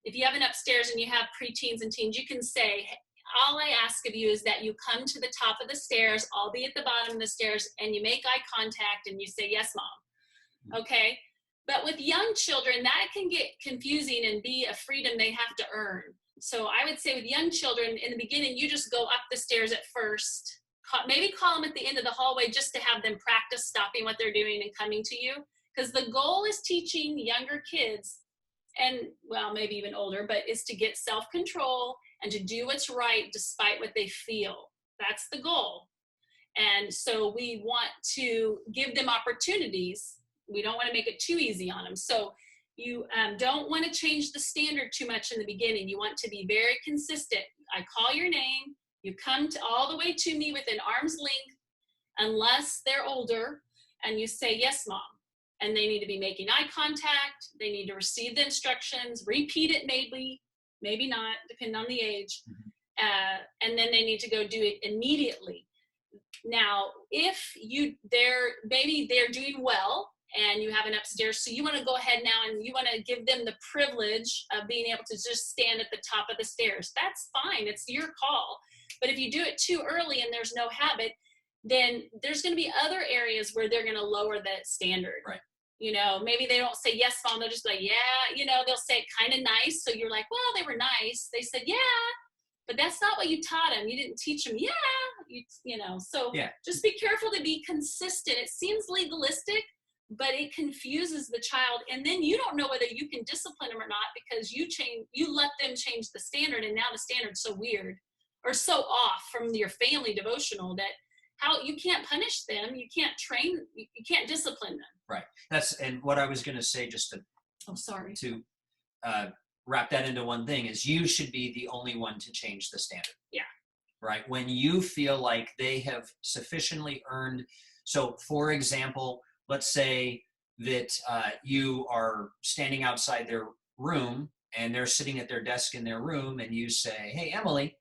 if you have an upstairs and you have preteens and teens, you can say, hey, all I ask of you is that you come to the top of the stairs, I'll be at the bottom of the stairs, and you make eye contact and you say, yes, mom. Okay. But with young children, that can get confusing and be a freedom they have to earn. So I would say with young children, in the beginning, you just go up the stairs at first, maybe call them at the end of the hallway just to have them practice stopping what they're doing and coming to you. Because the goal is teaching younger kids, and well, maybe even older, but is to get self-control and to do what's right despite what they feel. That's the goal. And so we want to give them opportunities. We don't want to make it too easy on them. So you don't want to change the standard too much in the beginning. You want to be very consistent. I call your name. You come all the way to me within arm's length, unless they're older, and you say, yes, mom. And they need to be making eye contact. They need to receive the instructions, repeat it maybe not, depending on the age. And then they need to go do it immediately. Now, if maybe they're doing well, and you have an upstairs, so you want to go ahead now and you want to give them the privilege of being able to just stand at the top of the stairs. That's fine. It's your call. But if you do it too early and there's no habit, then there's going to be other areas where they're going to lower that standard. Right. You know, maybe they don't say, yes, mom. They'll just be like, yeah, you know, they'll say it kind of nice. So you're like, well, they were nice. They said, yeah, but that's not what you taught them. You didn't teach them. Yeah. You know, so just be careful to be consistent. It seems legalistic, but it confuses the child. And then you don't know whether you can discipline them or not because you let them change the standard. And now the standard's so weird or so off from your family devotional that you can't punish them. You can't train, you can't discipline them. Right. And what I was going to say, just to wrap that into one thing, is you should be the only one to change the standard. Yeah. Right. When you feel like they have sufficiently earned. So for example, let's say that you are standing outside their room and they're sitting at their desk in their room and you say, hey, Emily,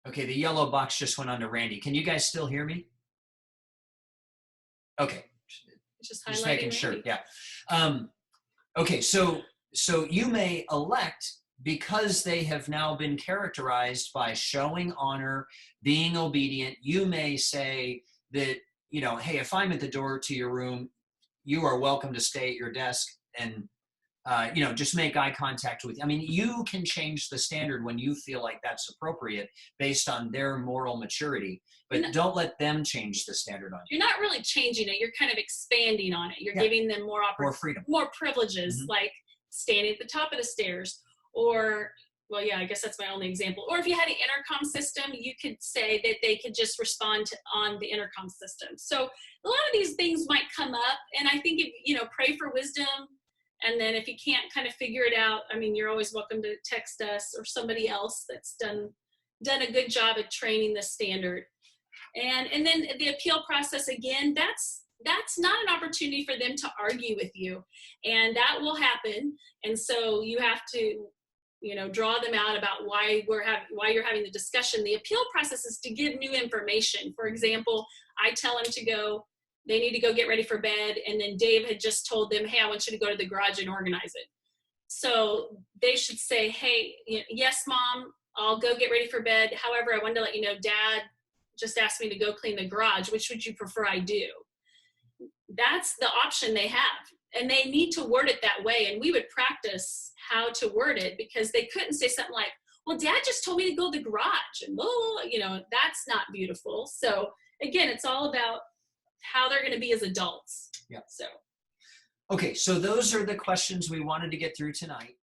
okay, the yellow box just went on to Randy. Can you guys still hear me? Okay. Just making sure. Yeah. Okay. So you may elect, because they have now been characterized by showing honor, being obedient, you may say that, you know, hey, if I'm at the door to your room, you are welcome to stay at your desk and, you know, just make eye contact with you. I mean, you can change the standard when you feel like that's appropriate based on their moral maturity, but don't let them change the standard on you. You're not really changing it. You're kind of expanding on it. You're giving them more freedom, more privileges, like standing at the top of the stairs. Or, well, yeah, I guess that's my only example. Or if you had an intercom system, you could say that they could just respond on the intercom system. So a lot of these things might come up, and I think, pray for wisdom. And then if you can't kind of figure it out, I mean, you're always welcome to text us or somebody else that's done a good job at training the standard. And then the appeal process, again, that's not an opportunity for them to argue with you. And that will happen. And so you have to, draw them out about why you're having the discussion. The appeal process is to give new information. For example, I tell them they need to go get ready for bed. And then Dave had just told them, hey, I want you to go to the garage and organize it. So they should say, hey, yes, mom, I'll go get ready for bed. However, I wanted to let you know, dad just asked me to go clean the garage. Which would you prefer I do? That's the option they have. And they need to word it that way. And we would practice how to word it, because they couldn't say something like, well, dad just told me to go to the garage. And, that's not beautiful. So again, it's all about how they're going to be as adults. Yeah. So. Okay. So those are the questions we wanted to get through tonight.